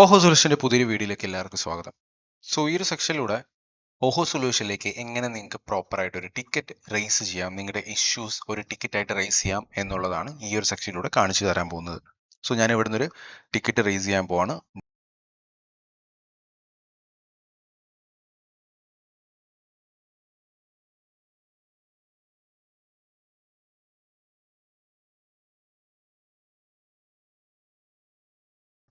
ഓഹോ സൊല്യൂഷന്റെ പുതിയൊരു വീഡിയോയിലേക്ക് എല്ലാവർക്കും സ്വാഗതം. ഈ ഒരു സെക്ഷനിലൂടെ ഓഹോ സൊല്യൂഷനിലേക്ക് എങ്ങനെ നിങ്ങൾക്ക് പ്രോപ്പർ ആയിട്ട് ഒരു ടിക്കറ്റ് റേസ് ചെയ്യാം, നിങ്ങളുടെ ഇഷ്യൂസ് ഒരു ടിക്കറ്റ് ആയിട്ട് റേസ് ചെയ്യാം എന്നുള്ളതാണ് ഈ ഒരു സെക്ഷനിലൂടെ കാണിച്ചു തരാൻ പോകുന്നത്. ഞാൻ ഇവിടുന്ന് ഒരു ടിക്കറ്റ് റേസ് ചെയ്യാൻ പോവാണ്.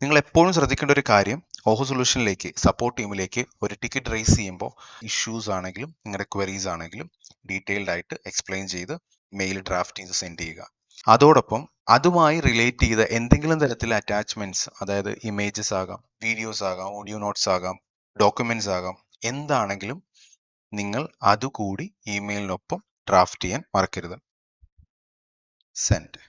നിങ്ങൾ എപ്പോഴും ശ്രദ്ധിക്കേണ്ട ഒരു കാര്യം, ഓഹോ സൊല്യൂഷനിലേക്ക് സപ്പോർട്ട് ടീമിലേക്ക് ഒരു ടിക്കറ്റ് റേസ് ചെയ്യുമ്പോൾ ഇഷ്യൂസ് ആണെങ്കിലും നിങ്ങളുടെ ക്വയറീസ് ആണെങ്കിലും ഡീറ്റെയിൽഡ് ആയിട്ട് എക്സ്പ്ലെയിൻ ചെയ്ത് മെയിൽ ഡ്രാഫ്റ്റ് ചെയ്ത് സെൻഡ് ചെയ്യുക. അതോടൊപ്പം അതുമായി റിലേറ്റ് ചെയ്ത എന്തെങ്കിലും തരത്തിലെ അറ്റാച്ച്മെന്റ്സ്, അതായത് ഇമേജസ് ആകാം, വീഡിയോസ് ആകാം, ഓഡിയോ നോട്ട്സ് ആകാം, ഡോക്യുമെന്റ്സ് ആകാം, എന്താണെങ്കിലും നിങ്ങൾ അതുകൂടി ഇമെയിലിനൊപ്പം ഡ്രാഫ്റ്റ് ചെയ്യാൻ മറക്കരുത്. സെൻഡ്.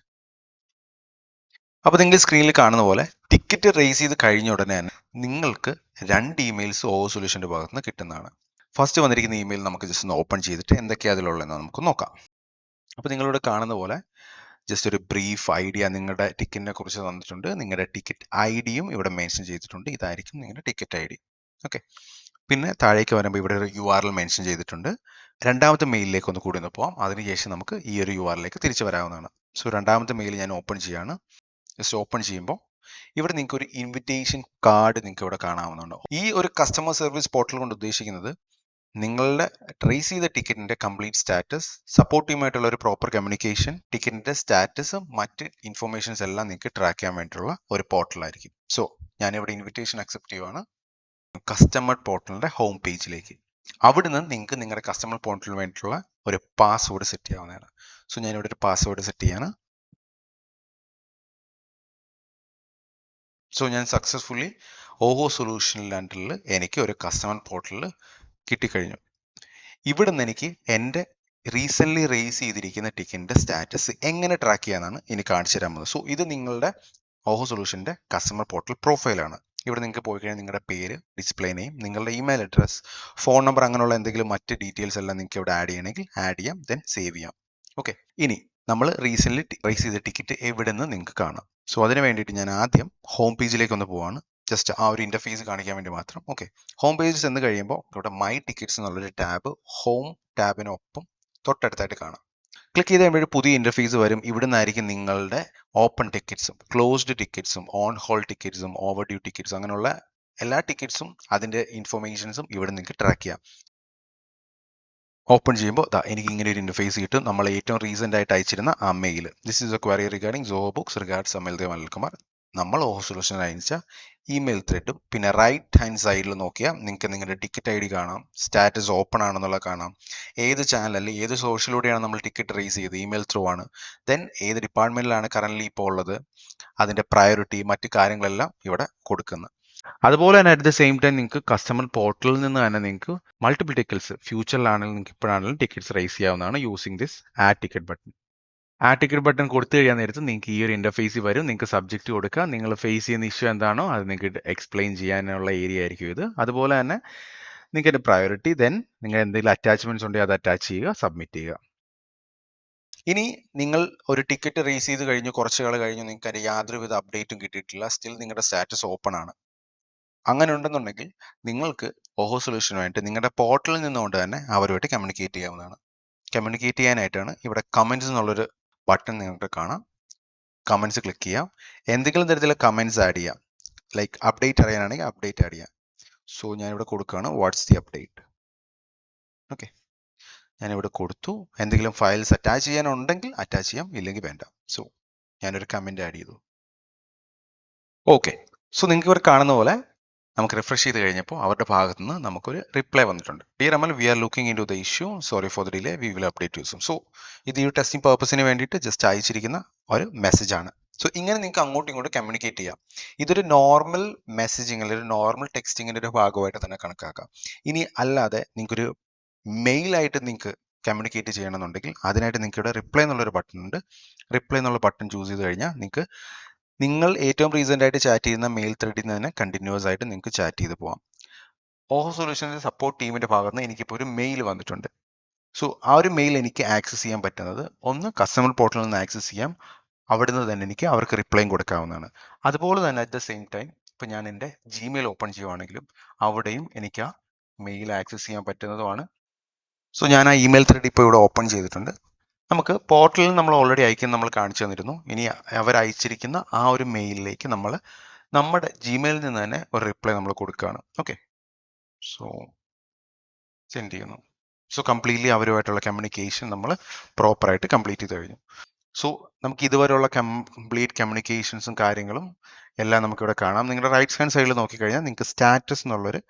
അപ്പോൾ നിങ്ങൾ സ്ക്രീനിൽ കാണുന്ന പോലെ ടിക്കറ്റ് റേസ് ചെയ്ത് കഴിഞ്ഞ ഉടനെ തന്നെ നിങ്ങൾക്ക് 2 ഇമെയിൽസ് ഓവർ സൊല്യൂഷന്റെ ഭാഗത്ത് നിന്ന് കിട്ടുന്നതാണ്. ഫസ്റ്റ് വന്നിരിക്കുന്ന ഇമെയിൽ നമുക്ക് ജസ്റ്റ് ഒന്ന് ഓപ്പൺ ചെയ്തിട്ട് എന്തൊക്കെയാണ് അതിലുള്ളതെന്ന് നമുക്ക് നോക്കാം. അപ്പോൾ നിങ്ങളിവിടെ കാണുന്ന പോലെ ജസ്റ്റ് ഒരു ബ്രീഫ് ഐഡിയ നിങ്ങളുടെ ടിക്കറ്റിനെ കുറിച്ച് തന്നിട്ടുണ്ട്. നിങ്ങളുടെ ടിക്കറ്റ് ഐ ഡിയും ഇവിടെ മെൻഷൻ ചെയ്തിട്ടുണ്ട്. ഇതായിരിക്കും നിങ്ങളുടെ ടിക്കറ്റ് ഐ ഡി. ഓക്കെ. പിന്നെ താഴേക്ക് വരുമ്പോൾ ഇവിടെ ഒരു URL മെൻഷൻ ചെയ്തിട്ടുണ്ട്. രണ്ടാമത്തെ മെയിലിലേക്ക് ഒന്ന് കൂടി ഒന്ന് പോവാം. അതിനുശേഷം നമുക്ക് ഈ ഒരു URLിലേക്ക് തിരിച്ചു വരാവുന്നതാണ്. രണ്ടാമത്തെ മെയിൽ ഞാൻ ഓപ്പൺ ചെയ്യാണ്. ജസ്റ്റ് ഓപ്പൺ ചെയ്യുമ്പോൾ ഇവിടെ നിങ്ങൾക്ക് ഒരു ഇൻവിറ്റേഷൻ കാർഡ് നിങ്ങൾക്ക് ഇവിടെ കാണാവുന്നതാണ്. ഈ ഒരു കസ്റ്റമർ സർവീസ് പോർട്ടൽ കൊണ്ട് ഉദ്ദേശിക്കുന്നത് നിങ്ങളുടെ ട്രേസ് ചെയ്ത ടിക്കറ്റിന്റെ കംപ്ലീറ്റ് സ്റ്റാറ്റസ്, സപ്പോർട്ട് ടീമായിട്ടുള്ള ഒരു പ്രോപ്പർ കമ്മ്യൂണിക്കേഷൻ, ടിക്കറ്റിന്റെ സ്റ്റാറ്റസും മറ്റ് ഇൻഫർമേഷൻസ് എല്ലാം നിങ്ങൾക്ക് ട്രാക്ക് ചെയ്യാൻ വേണ്ടിയിട്ടുള്ള ഒരു പോർട്ടലായിരിക്കും. ഞാനിവിടെ ഇൻവിറ്റേഷൻ അക്സെപ്റ്റ് ചെയ്യുവാണ് കസ്റ്റമർ പോർട്ടലിന്റെ ഹോം പേജിലേക്ക്. അവിടുന്ന് നിങ്ങൾക്ക് നിങ്ങളുടെ കസ്റ്റമർ പോർട്ടലിന് വേണ്ടിയിട്ടുള്ള ഒരു പാസ്വേഡ് സെറ്റ് ചെയ്യാവുന്നതാണ്. ഞാനിവിടെ ഒരു പാസ്വേഡ് സെറ്റ് ചെയ്യാണ്. ഞാൻ സക്സസ്ഫുള്ളി ഓഹോ സൊല്യൂഷനിൽ അണ്ടറിൽ എനിക്ക് ഒരു കസ്റ്റമർ പോർട്ടലിൽ കിട്ടിക്കഴിഞ്ഞു. ഇവിടെ നിന്ന് എനിക്ക് എൻ്റെ റീസെൻ്റ്ലി റേസ് ചെയ്തിരിക്കുന്ന ടിക്കറ്റിൻ്റെ സ്റ്റാറ്റസ് എങ്ങനെ ട്രാക്ക് ചെയ്യാനാണ് ഇനി കാണിച്ചു തരാൻ പോകുന്നത്. ഇത് നിങ്ങളുടെ ഓഹോ സൊല്യൂഷൻ്റെ കസ്റ്റമർ പോർട്ടൽ പ്രൊഫൈലാണ്. ഇവിടെ നിങ്ങൾക്ക് പോയി കഴിഞ്ഞാൽ നിങ്ങളുടെ പേര്, ഡിസ്പ്ലേ നെയിം, നിങ്ങളുടെ ഇമെയിൽ അഡ്രസ്, ഫോൺ നമ്പർ, അങ്ങനെയുള്ള എന്തെങ്കിലും മറ്റ് ഡീറ്റെയിൽസ് എല്ലാം നിങ്ങൾക്ക് ഇവിടെ ആഡ് ചെയ്യണമെങ്കിൽ ആഡ് ചെയ്യാം, ദെൻ സേവ് ചെയ്യാം. ഓക്കെ. ഇനി നമ്മൾ റീസെൻ്റ്ലി റേസ് ചെയ്ത ടിക്കറ്റ് എവിടെ നിന്ന് നിങ്ങൾക്ക് കാണാം. അതിന് വേണ്ടിയിട്ട് ഞാൻ ആദ്യം ഹോം പേജിലേക്ക് ഒന്ന് പോവാണ്. ജസ്റ്റ് ആ ഒരു ഇന്റർഫേസ് കാണിക്കാൻ വേണ്ടി മാത്രം. ഓക്കെ. ഹോം പേജ് ചെന്ന് കഴിയുമ്പോൾ ഇവിടെ മൈ ടിക്കറ്റ്സ് എന്നുള്ളൊരു ടാബ് ഹോം ടാബിനൊപ്പം തൊട്ടടുത്തായിട്ട് കാണാം. ക്ലിക്ക് ചെയ്ത് കഴിയുമ്പോൾ ഒരു പുതിയ ഇന്റർഫേസ് വരും. ഇവിടെ നിന്നായിരിക്കും നിങ്ങളുടെ ഓപ്പൺ ടിക്കറ്റ്സും ക്ലോസ്ഡ് ടിക്കറ്റ്സും ഓൺ ഹോൾ ടിക്കറ്റ്സും ഓവർ ഡ്യൂ ടിക്കറ്റ്സും അങ്ങനെയുള്ള എല്ലാ ടിക്കറ്റ്സും അതിന്റെ ഇൻഫർമേഷൻസും ഇവിടെ നിങ്ങൾക്ക് ട്രാക്ക് ചെയ്യാം. ഓപ്പൺ ചെയ്യുമ്പോൾ എനിക്ക് ഇങ്ങനെ ഒരു ഇന്റർഫേസ് കിട്ടും. നമ്മൾ ഏറ്റവും റീസെന്റ് ആയിട്ട് അയച്ചിരുന്ന ആ mail, this is a query regarding Zoho Books regards Amaldev Anilkumar. നമ്മൾ ഓഹോ സൊല്യൂഷൻ അയച്ച ഇമെയിൽ ത്രെഡും പിന്നെ റൈറ്റ് ഹാൻഡ് സൈഡിൽ നോക്കിയാൽ നിങ്ങൾക്ക് നിങ്ങളുടെ ടിക്കറ്റ് ഐ ഡി കാണാം, സ്റ്റാറ്റസ് ഓപ്പൺ ആണെന്നുള്ളത് കാണാം, ഏത് ചാനൽ അല്ലെങ്കിൽ ഏത് സോഷ്യലൂടെയാണ് നമ്മൾ ടിക്കറ്റ് റേസ് ചെയ്ത്, ഇമെയിൽ ത്രൂ ആണ്, ദെൻ ഏത് ഡിപ്പാർട്ട്മെന്റിലാണ് കറന്റ് ഇപ്പോൾ ഉള്ളത്, അതിന്റെ പ്രയോറിറ്റി, മറ്റു കാര്യങ്ങളെല്ലാം ഇവിടെ കൊടുക്കുന്നത്. അതുപോലെ തന്നെ അറ്റ് ദ സെയിം ടൈം നിങ്ങൾക്ക് കസ്റ്റമർ പോർട്ടലിൽ നിന്ന് തന്നെ നിങ്ങൾക്ക് മൾട്ടിപ്പിൾ ടിക്കറ്റ്സ് ഫ്യൂച്ചറിലാണെങ്കിലും നിങ്ങൾക്ക് ഇപ്പോഴാണെങ്കിലും ടിക്കറ്റ്സ് റേസ് ചെയ്യാവുന്നതാണ് using this add ticket button. Add ticket button കൊടുത്തു കഴിയാൻ നേരത്ത് നിങ്ങൾക്ക് ഈ ഒരു ഇന്റർഫേസ് വരും. നിങ്ങൾക്ക് സബ്ജക്റ്റ് കൊടുക്കുക, നിങ്ങൾ ഫേസ് ചെയ്യുന്ന ഇഷ്യൂ എന്താണോ അത് നിങ്ങൾക്ക് എക്സ്പ്ലെയിൻ ചെയ്യാനുള്ള ഏരിയ ആയിരിക്കും ഇത്. അതുപോലെ തന്നെ നിങ്ങൾക്ക് പ്രയോറിറ്റി, ദെൻ നിങ്ങൾ എന്തെങ്കിലും അറ്റാച്ച്മെന്റ്സ് ഉണ്ടെങ്കിൽ അത് അറ്റാച്ച് ചെയ്യുക, സബ്മിറ്റ് ചെയ്യുക. ഇനി നിങ്ങൾ ഒരു ടിക്കറ്റ് റേസ് ചെയ്ത് കഴിഞ്ഞു, കുറച്ച് കാലം കഴിഞ്ഞു, നിങ്ങൾക്ക് യാതൊരുവിധ അപ്ഡേറ്റും കിട്ടിയിട്ടില്ല, സ്റ്റിൽ നിങ്ങളുടെ സ്റ്റാറ്റസ് ഓപ്പൺ ആണ്. അങ്ങനെ ഉണ്ടെന്നുണ്ടെങ്കിൽ നിങ്ങൾക്ക് ഓഹോ സൊല്യൂഷനുമായിട്ട് നിങ്ങളുടെ പോർട്ടലിൽ നിന്നുകൊണ്ട് തന്നെ അവരുമായിട്ട് കമ്മ്യൂണിക്കേറ്റ് ചെയ്യാവുന്നതാണ്. കമ്മ്യൂണിക്കേറ്റ് ചെയ്യാനായിട്ടാണ് ഇവിടെ കമൻറ്റ്സ് എന്നുള്ളൊരു ബട്ടൺ നിങ്ങൾക്ക് കാണാം. കമൻറ്റ്സ് ക്ലിക്ക് ചെയ്യാം. എന്തെങ്കിലും തരത്തിലുള്ള കമൻറ്റ്സ് ആഡ് ചെയ്യാം. ലൈക്ക് അപ്ഡേറ്റ് അറിയാനാണെങ്കിൽ അപ്ഡേറ്റ് ആഡ് ചെയ്യാം. ഞാനിവിടെ കൊടുക്കുകയാണ് വാട്ട്സ് ദി അപ്ഡേറ്റ്. ഓക്കെ. ഞാനിവിടെ കൊടുത്തു. എന്തെങ്കിലും ഫയൽസ് അറ്റാച്ച് ചെയ്യാനുണ്ടെങ്കിൽ അറ്റാച്ച് ചെയ്യാം, ഇല്ലെങ്കിൽ വേണ്ട. ഞാനൊരു കമൻറ്റ് ആഡ് ചെയ്തു. ഓക്കെ. നിങ്ങൾക്ക് ഇവിടെ കാണുന്ന പോലെ നമുക്ക് റിഫ്രഷ് ചെയ്ത് കഴിഞ്ഞപ്പോൾ അവരുടെ ഭാഗത്ത് നിന്ന് നമുക്കൊരു റിപ്ലൈ വന്നിട്ടുണ്ട്. Dear Amal, we are looking into the issue, sorry for the delay, we will update you soon. ഇത് ഈ ടെസ്റ്റിംഗ് പർപ്പസിന് വേണ്ടിയിട്ട് ജസ്റ്റ് അയച്ചിരിക്കുന്ന ഒരു മെസ്സേജ് ആണ്. ഇങ്ങനെ നിങ്ങൾക്ക് അങ്ങോട്ടും ഇങ്ങോട്ടും കമ്മ്യൂണിക്കേറ്റ് ചെയ്യാം. ഇതൊരു നോർമൽ മെസ്സേജിങ് അല്ലെങ്കിൽ ഒരു നോർമൽ ടെക്സ്റ്റിങ്ങിന്റെ ഒരു ഭാഗമായിട്ട് തന്നെ കണക്കാക്കാം. ഇനി അല്ലാതെ നിങ്ങൾക്കൊരു മെയിലായിട്ട് നിങ്ങൾക്ക് കമ്മ്യൂണിക്കേറ്റ് ചെയ്യണമെന്നുണ്ടെങ്കിൽ അതിനായിട്ട് നിങ്ങൾക്ക് ഇവിടെ റിപ്ലൈ എന്നുള്ളൊരു ബട്ടൺ ഉണ്ട്. റിപ്ലൈ എന്നുള്ള ബട്ടൺ ചൂസ് ചെയ്ത് കഴിഞ്ഞാൽ നിങ്ങൾക്ക് നിങ്ങൾ ഏറ്റവും റീസെന്റ് ആയിട്ട് ചാറ്റ് ചെയ്യുന്ന മെയിൽ ത്രെഡിൽ നിന്ന് തന്നെ കണ്ടിന്യൂസ് ആയിട്ട് നിങ്ങൾക്ക് ചാറ്റ് ചെയ്ത് പോകാം. ഓഹോ സൊല്യൂഷൻ്റെ സപ്പോർട്ട് ടീമിന്റെ ഭാഗത്ത് നിന്ന് എനിക്കിപ്പോൾ ഒരു മെയിൽ വന്നിട്ടുണ്ട്. ആ ഒരു മെയിൽ എനിക്ക് ആക്സസ് ചെയ്യാൻ പറ്റുന്നത് ഒന്ന് കസ്റ്റമർ പോർട്ടലിൽ നിന്ന് ആക്സസ് ചെയ്യാം, അവിടുന്ന് തന്നെ എനിക്ക് അവർക്ക് റിപ്ലൈയും കൊടുക്കാവുന്നതാണ്. അതുപോലെ തന്നെ അറ്റ് ദ സെയിം ടൈം ഇപ്പം ഞാൻ എൻ്റെ ജിമെയിൽ ഓപ്പൺ ചെയ്യുവാണെങ്കിലും അവിടെയും എനിക്ക് ആ മെയിൽ ആക്സസ് ചെയ്യാൻ പറ്റുന്നതുമാണ്. സോ ഞാൻ ആ ഇമെയിൽ ത്രെഡ് ഇപ്പോൾ ഇവിടെ ഓപ്പൺ ചെയ്തിട്ടുണ്ട്. നമുക്ക് പോർട്ടലിൽ നമ്മൾ ഓൾറെഡി അയക്കുന്ന നമ്മൾ കാണിച്ചു തന്നിരുന്നു. ഇനി അവർ അയച്ചിരിക്കുന്ന ആ ഒരു മെയിലിലേക്ക് നമ്മൾ നമ്മുടെ ജിമെയിലിൽ നിന്ന് തന്നെ ഒരു റിപ്ലൈ നമ്മൾ കൊടുക്കുകയാണ്. ഓക്കെ, സോ സെൻഡ് ചെയ്യുന്നു. സോ കംപ്ലീറ്റ്ലി അവരുമായിട്ടുള്ള കമ്മ്യൂണിക്കേഷൻ നമ്മൾ പ്രോപ്പറായിട്ട് കംപ്ലീറ്റ് ചെയ്ത് കഴിഞ്ഞു. സോ നമുക്ക് ഇതുവരെയുള്ള കംപ്ലീറ്റ് കമ്മ്യൂണിക്കേഷൻസും കാര്യങ്ങളും എല്ലാം നമുക്കിവിടെ കാണാം. നിങ്ങളുടെ റൈറ്റ് ഹാൻഡ് സൈഡിൽ നോക്കിക്കഴിഞ്ഞാൽ നിങ്ങൾക്ക് സ്റ്റാറ്റസ് എന്നുള്ളൊരു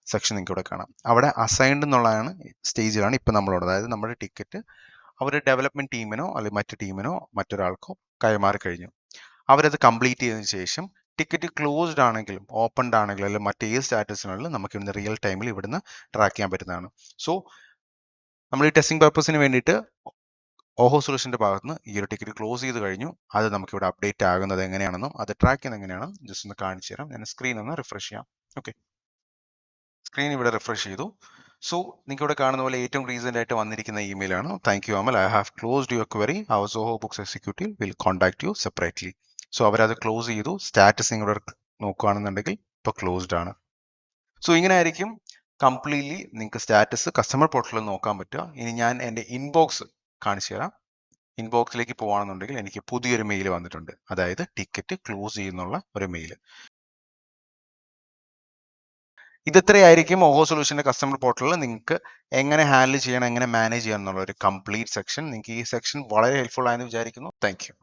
സെക്ഷൻ നിങ്ങൾക്ക് ഇവിടെ കാണാം. അവിടെ അസൈൻഡ് എന്നുള്ളതാണ് സ്റ്റേജിലാണ് ഇപ്പം നമ്മളുള്ളത്. അതായത് നമ്മുടെ ടിക്കറ്റ് അവർ ഡെവലപ്മെന്റ് ടീമിനോ അല്ലെങ്കിൽ മറ്റു ടീമിനോ മറ്റൊരാൾക്കോ കൈമാറി കഴിഞ്ഞു. അവരത് കംപ്ലീറ്റ് ചെയ്തതിനു ശേഷം ടിക്കറ്റ് ക്ലോസ്ഡ് ആണെങ്കിലും ഓപ്പൺഡ് ആണെങ്കിലും അല്ലെങ്കിൽ മറ്റേത് സ്റ്റാറ്റസിനാണെങ്കിലും നമുക്ക് ഇവിടുന്ന് റിയൽ ടൈമിൽ ഇവിടുന്ന് ട്രാക്ക് ചെയ്യാൻ പറ്റുന്നതാണ്. സോ നമ്മൾ ഈ ടെസ്റ്റിംഗ് പർപ്പസിന് വേണ്ടിയിട്ട് ഓഹോ സൊല്യൂഷന്റെ ഭാഗത്ത് നിന്ന് ഈ ഒരു ടിക്കറ്റ് ക്ലോസ് ചെയ്ത് കഴിഞ്ഞു. അത് നമുക്ക് ഇവിടെ അപ്ഡേറ്റ് ആകുന്നത് എങ്ങനെയാണെന്നും അത് ട്രാക്ക് ചെയ്യുന്നത് എങ്ങനെയാണെന്നും ജസ്റ്റ് ഒന്ന് കാണിച്ചു തരാം. ഞാൻ സ്ക്രീൻ ഒന്ന് റിഫ്രഷ് ചെയ്യാം. ഓക്കെ, സ്ക്രീൻ ഇവിടെ റിഫ്രഷ് ചെയ്തു. സോ നിങ്ങൾക്ക് ഇവിടെ കാണുന്ന പോലെ ഏറ്റവും റീസെന്റ് ആയിട്ട് വന്നിരിക്കുന്ന ഇമെയിൽ ആണ്. Thank you Amal, I have closed your query, our Zoho Books executive will contact you separately. So അവരത് ക്ലോസ് ചെയ്തു. സ്റ്റാറ്റസ് നിങ്ങളുടെ നോക്കുകയാണെന്നുണ്ടെങ്കിൽ ഇപ്പോൾ ക്ലോസ്ഡ് ആണ്. സോ ഇങ്ങനെ ആയിരിക്കും കംപ്ലീറ്റ്ലി നിങ്ങൾക്ക് സ്റ്റാറ്റസ് കസ്റ്റമർ പോർട്ടലിൽ നോക്കാൻ പറ്റുക. ഇനി ഞാൻ എൻ്റെ ഇൻബോക്സ് കാണിച്ചു തരാം. ഇൻബോക്സിലേക്ക് പോകുകയാണെന്നുണ്ടെങ്കിൽ എനിക്ക് പുതിയൊരു മെയിൽ വന്നിട്ടുണ്ട്. അതായത് ടിക്കറ്റ് ക്ലോസ് ചെയ്യുന്നുള്ള ഒരു മെയിൽ. ഇത്രയായിരിക്കും ഓഹോ സൊല്യൂഷന്റെ കസ്റ്റമർ പോർട്ടലിൽ നിങ്ങൾക്ക് എങ്ങനെ ഹാൻഡിൽ ചെയ്യണം, എങ്ങനെ മാനേജ് ചെയ്യണം എന്നുള്ള ഒരു കംപ്ലീറ്റ് സെക്ഷൻ. നിങ്ങൾക്ക് ഈ സെക്ഷൻ വളരെ ഹെൽപ്ഫുൾ ആയെന്ന് വിചാരിക്കുന്നു. Thank you.